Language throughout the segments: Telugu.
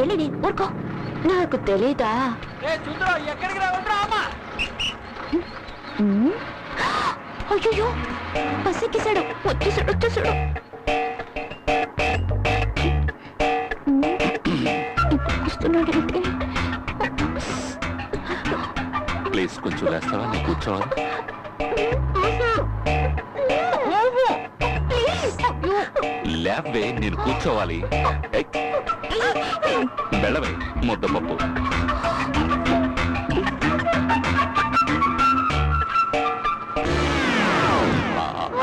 తెలియదు ఊరుకో. నాకు తెలీదా? ఎక్కడికి రావద్దురా అమ్మా. అయ్యో బస్ ఎక్కేశాడు. వచ్చేసాడు. ప్లీజ్ కొంచెం లేస్తావా? నేను కూర్చోవాలి. లేవే, నేను కూర్చోవాలి. వెళ్ళవే ముద్దపప్పు.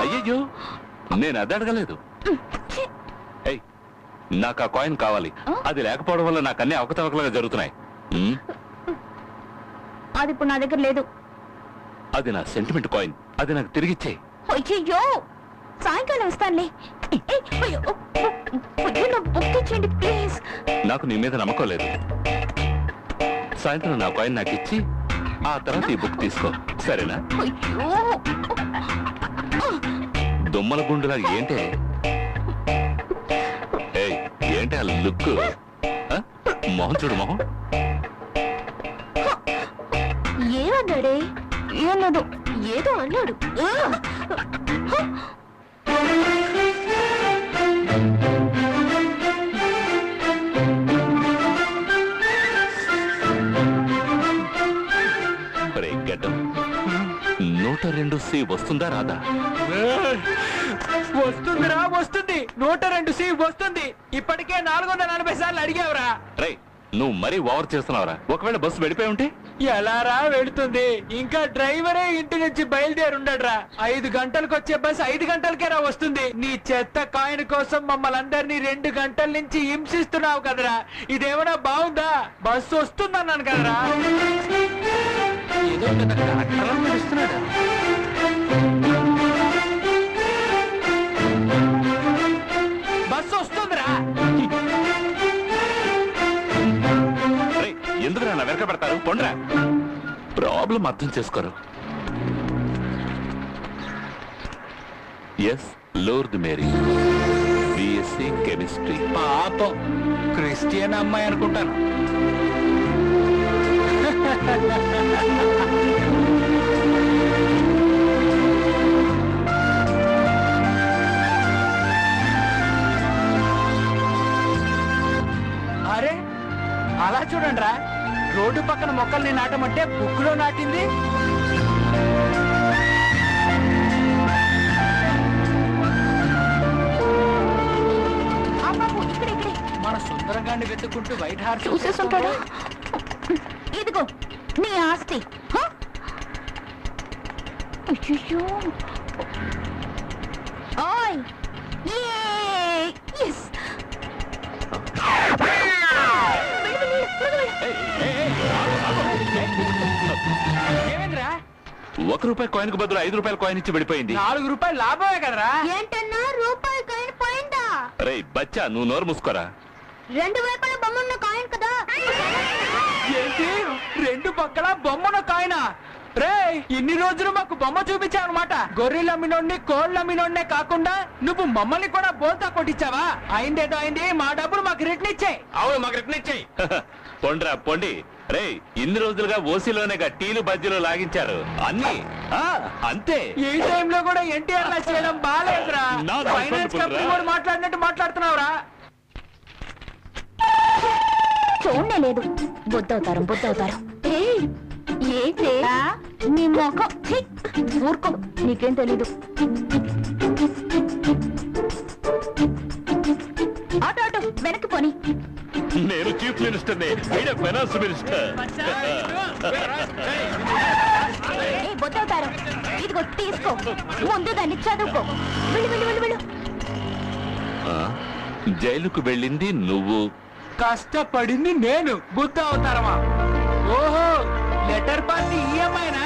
అయ్యయ్యో, నేను అది అడగలేదు. నాకు ఆ కాయిన్ కావాలి. అది లేకపోవడం వల్ల నాకు అన్ని అవకతవకలుగా జరుగుతున్నాయి. అది ఇప్పుడు నా దగ్గర లేదు. అది నా సెంటిమెంట్ కాయిన్. అది నాకు తిరిగిచ్చే. అయ్యో సాయంకాలం వస్తానులే. ప్లీజ్. నాకు నీ మీద నమ్మకం లేదు. సాయంత్రం నా కాయిన్ నాకు ఇచ్చి ఆ తర్వాత ఈ బుక్ తీసుకో, సరేనా? దొమ్మల గుండులా ఏంటే? ఏంటి ఆ లుక్? మొహం చూడు, మొహం. ఏమన్నాడే? ఏమన్నాడు? ఏదో అన్నాడు. గడ్డం 102C వస్తుందా రాదా? వస్తుందిరా, వస్తుంది. 102C వస్తుంది. ఇప్పటికే 440 సార్లు అడిగావురా. రే, నువ్వు మరీ ఓవర్ చేస్తున్నావురా. ఒకవేళ బస్సు వెళ్ళిపోయి ఉంటే ఎలారా వెళుతుంది? ఇంకా డ్రైవరే ఇంటి నుంచి బయలుదేరి ఉండడ్రా. 5 గంటలకు వచ్చే బస్సు 5 గంటలకే రా వస్తుంది. నీ చెత్త కాయిన్ కోసం మమ్మల్ని అందరినీ 2 గంటల నుంచి హింసిస్తున్నావు కదరా. ఇదేమన్నా బాగుందా? బస్సు వస్తుందన్నాను కదరా. ఏదో నడుస్తున్నాడు. బస్సు వస్తుందిరా. ఎందుకురా నా వెనక పెడతారు? పొండ్రా. ప్రాబ్లం అర్థం చేసుకోరు. Yes, Lourdes Mary, BSc chemistry. పాపం క్రిస్టియన్ అమ్మాయి అనుకుంటాను. అరే అలా చూడండి రా. రోడ్డు పక్కన మొక్కల్ని నాటమంటే బుక్ లో నాటింది. మన సుందరంగాన్ని వెతుక్కుంటూ వైట్ హార్స్ చూసేసుంటాడు. ఇదిగో నీ ఆస్తి. అయ్యో ఓయ్ ఎస్. ఏమైందిరా? ₹1 కాయిన్ కు బదులు ₹5 కాయిన్ ఇచ్చి వెళ్ళిపోయింది. ₹4 లాభమే కదరా. ఏంటన్నా రూపాయి కాయిన్ పోయిందా? రే బచ్చా, నువ్వు నోరు మూసుకోరా. 2 వైపుల బొమ్మన్న కాయిన్ కదా. ఏంటి 2 పక్కల బొమ్మన కాయినా? రే, ఇన్ని రోజులు మాకు బొమ్మ చూపించావు అనమాట. గొర్రెల మినోడ్ని, కోళ్ల మినోడ్నే కాకుండా నువ్వు మమ్మల్ని కూడా బోల్తా కొట్టించావా? అయిందేదో అయింది. మా డబ్బులు మాకు రిటర్న్ ఇచ్చాయి. అవును, మాకు రిటర్న్ ఇచ్చాయి. పొండ్రా పొండి. రే, ఇన్ని రోజులుగా ఓసీలోనే టీలు బజ్జీలు లాగించారు అన్ని. అంతే. ఈ టైంలో కూడా ఎన్టీఆర్ లా చేయడం బాగాలేదురా. ఫైనాన్స్ కంపెనీ కూడా మాట్లాడినట్టు మాట్లాడుతున్నావురా. చూడనే లేదు. బుద్ధవుతారు. ఏంటి నీ మొఖం? ఊరుకో, నీకేం తెలీదు. ఆటో వెనక్కి పోని. నేను చీఫ్ మినిస్టర్, ఫైనాన్స్ మినిస్టర్. బొద్దవుతారు. ఇదిగో తీసుకో, ముందు దాన్ని చదువుకో. వెళ్ళు. జైలుకు వెళ్ళింది నువ్వు, కష్టపడింది నేను. బుద్ధ అవతారమా? ఓహో, లెటర్ పార్టీ ఈఎంఐనా?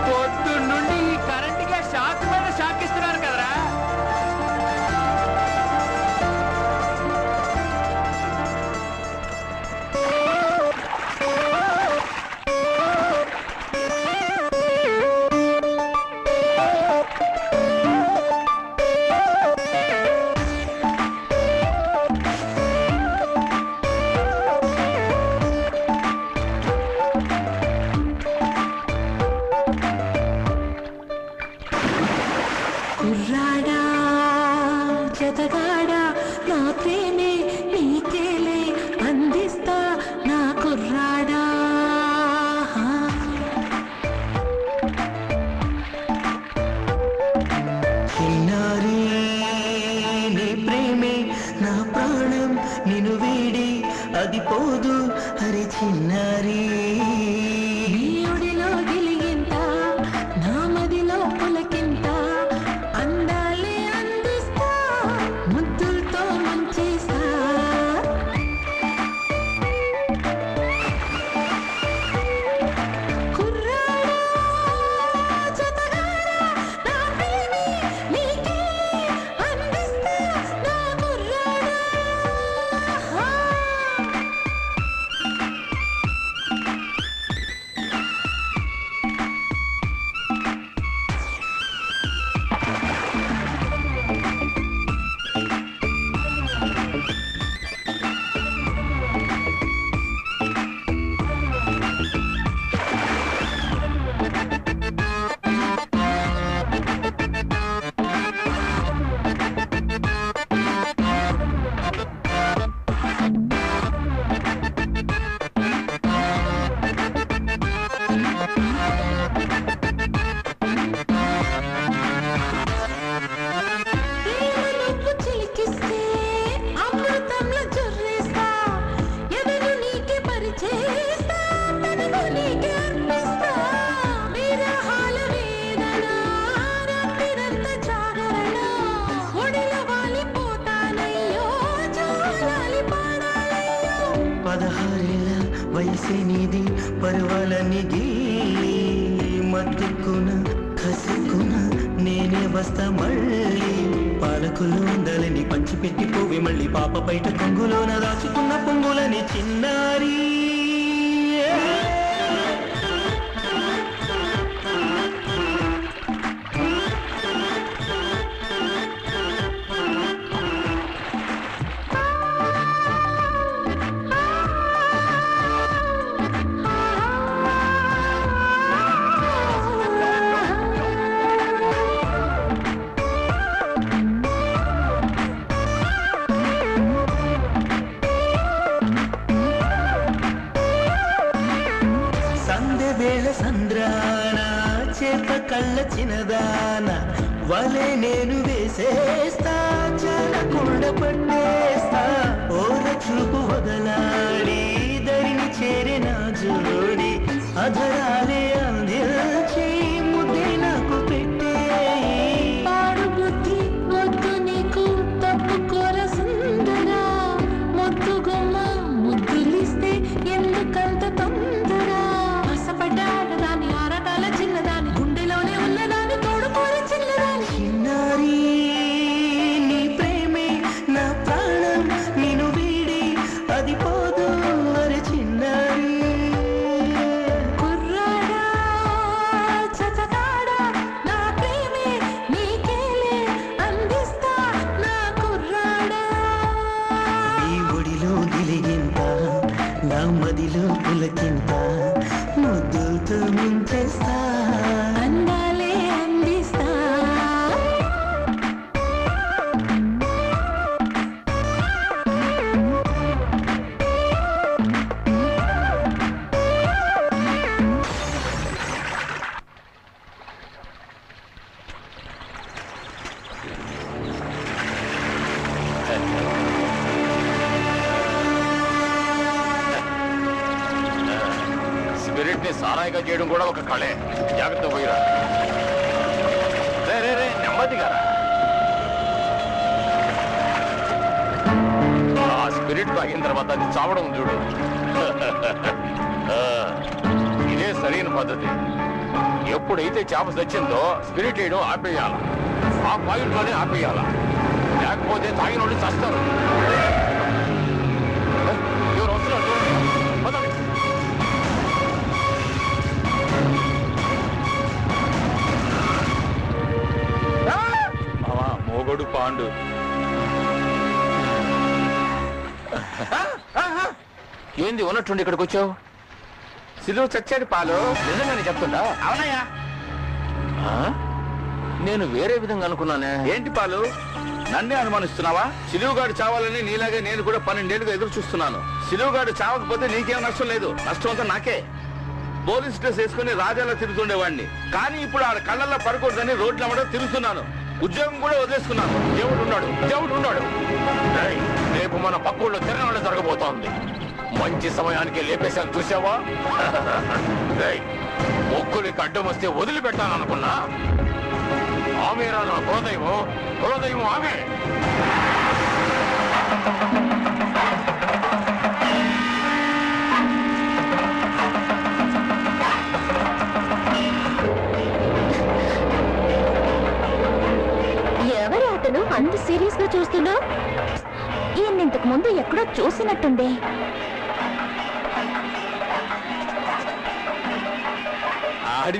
పొద్దున్నుండి ఈ కరెంట్గా షాక్ మీద షాక్ ఇస్తున్నారు కదరా. జతగాడా నా ప్రేమే నీకేలే అందిస్తా నా కుర్రాడా చిన్నారి నీ ప్రేమే నా ప్రాణం నిన్ను వీడి అది పోదు హరి చిన్నారి ఒడిలో గిలిగింత నా మదిలో పులకింత అందాలే అందిస్తా ముద్దులతో ముంచేస్తా కుర్రాడా జతగాడా నా ప్రేమే నీకేలే అందిస్తా నా కుర్రాడా నువ్వు చిలికిస్తే అమృతంలో జొర్రేస్తా ఎదను నీకే పరిచేస్తా తనను నీకే అర్పిస్తా విరహాల వేదన రాత్రిరంతా జాగరణ ఒడిలో వాలిపోతానయ్యో జోలాలి పాడాలయ్యో 16 వయసే నీది పర్వాలని గీలి మత్తుకున కసుకున నేనే వస్తా మళ్ళీ పాలకులు ఉండాలని పంచిపెట్టి పోవి మళ్ళీ పాప బయట కొంగులోన దాచుకున్న పొంగులని చిన్నారి సందె వేళ సంద్రాన చేప కళ్ళ చిన్నదాన వలే నేను వేసేస్తా చాలకుండ పట్టేస్తా ఓర చూపు వదలాడి దరిని చేరే నా జోడి అధరాలే అందించి ముద్దే నాకు పెట్టే పాడు బుద్ధి వద్దు నీకు తప్పుకోర సుందరా ముద్దు గుమ్మ ముద్దులిస్తే ఎందుకంత తొందర ఆశపడ్డాడదాని ఆరాటాల చిన్నదాని గుండెలోనే ఉన్నదాని తోడుకోరి చిన్నదాని చిన్నారి నీ ప్రేమే నా ప్రాణం నిన్ను వీడి అది పోదు మరి చిన్నారి కుర్రాడా జతగాడా నా ప్రేమే నీకేలే అందిస్తా నా కుర్రాడా ఈ ఒడిలో గిలిగింత నా మదిలో పులకింత ముద్దుతో ముంచేస్తా అందాలే అందిస్తా స్పిరిట్ ని సారాయిగా చేయడం కూడా ఒక కళే. జాగ్రత్త పోయిరా. రే రే రే నెమ్మదిగా రా. ఆ స్పిరిట్ తాగిన తర్వాత అది చావడం చూడు. ఆ, ఇదే సరైన పద్ధతి. ఎప్పుడైతే చేప చచ్చిందో స్పిరిట్ వేయడం ఆపేయాల. ఆ పాయింట్లోనే ఆపేయాల. లేకపోతే తాగిన వాళ్ళు చస్తారు. ఎవరు వస్తున్నారు? పదండి. మొగడు పాండు. ఏంది ఉన్నట్టుండి ఇక్కడికి వచ్చావు? సిలువ చచ్చాడు పాలు. నిజంగానే చెప్తుందా? అవునయ్యా. నేను వేరే విధంగా అనుకున్నానే. ఏంటి పాలు? నన్నే అనుమానిస్తున్నావా? సిలువుగాడు చావాలని నీలాగే నేను కూడా 12 ఏళ్ళుగా ఎదురు చూస్తున్నాను. సిలువుగాడు చావకపోతే నీకేం నష్టం లేదు, నష్టం అంతా నాకే. పోలీస్ డ్రెస్ వేసుకుని రాజాలా తిరుగుతుండేవాడిని, కానీ ఇప్పుడు ఆడ కళ్ళల్లో పడకూడదని రోడ్ల మీద తిరుగుతున్నాను. ఉద్యోగం కూడా వదిలేసుకున్నాను. దేవుడు ఉన్నాడు. రేయ్, రేపు మన పక్కూళ్ళో తిరణాలు జరగబోతోంది. మంచి సమయానికి లేపేశాను చూసావా? రేయ్, ఒక్కరికి అడ్డం వస్తే వదిలిపెట్టాలనుకున్నా. ఆమె రా నా కులదైవం ఆమె. ఎవరు అతను అంత సీరియస్ గా చూస్తున్నా? ఈయన ఇంతకు ముందు ఎక్కడో చూసినట్టుండే. ఆడి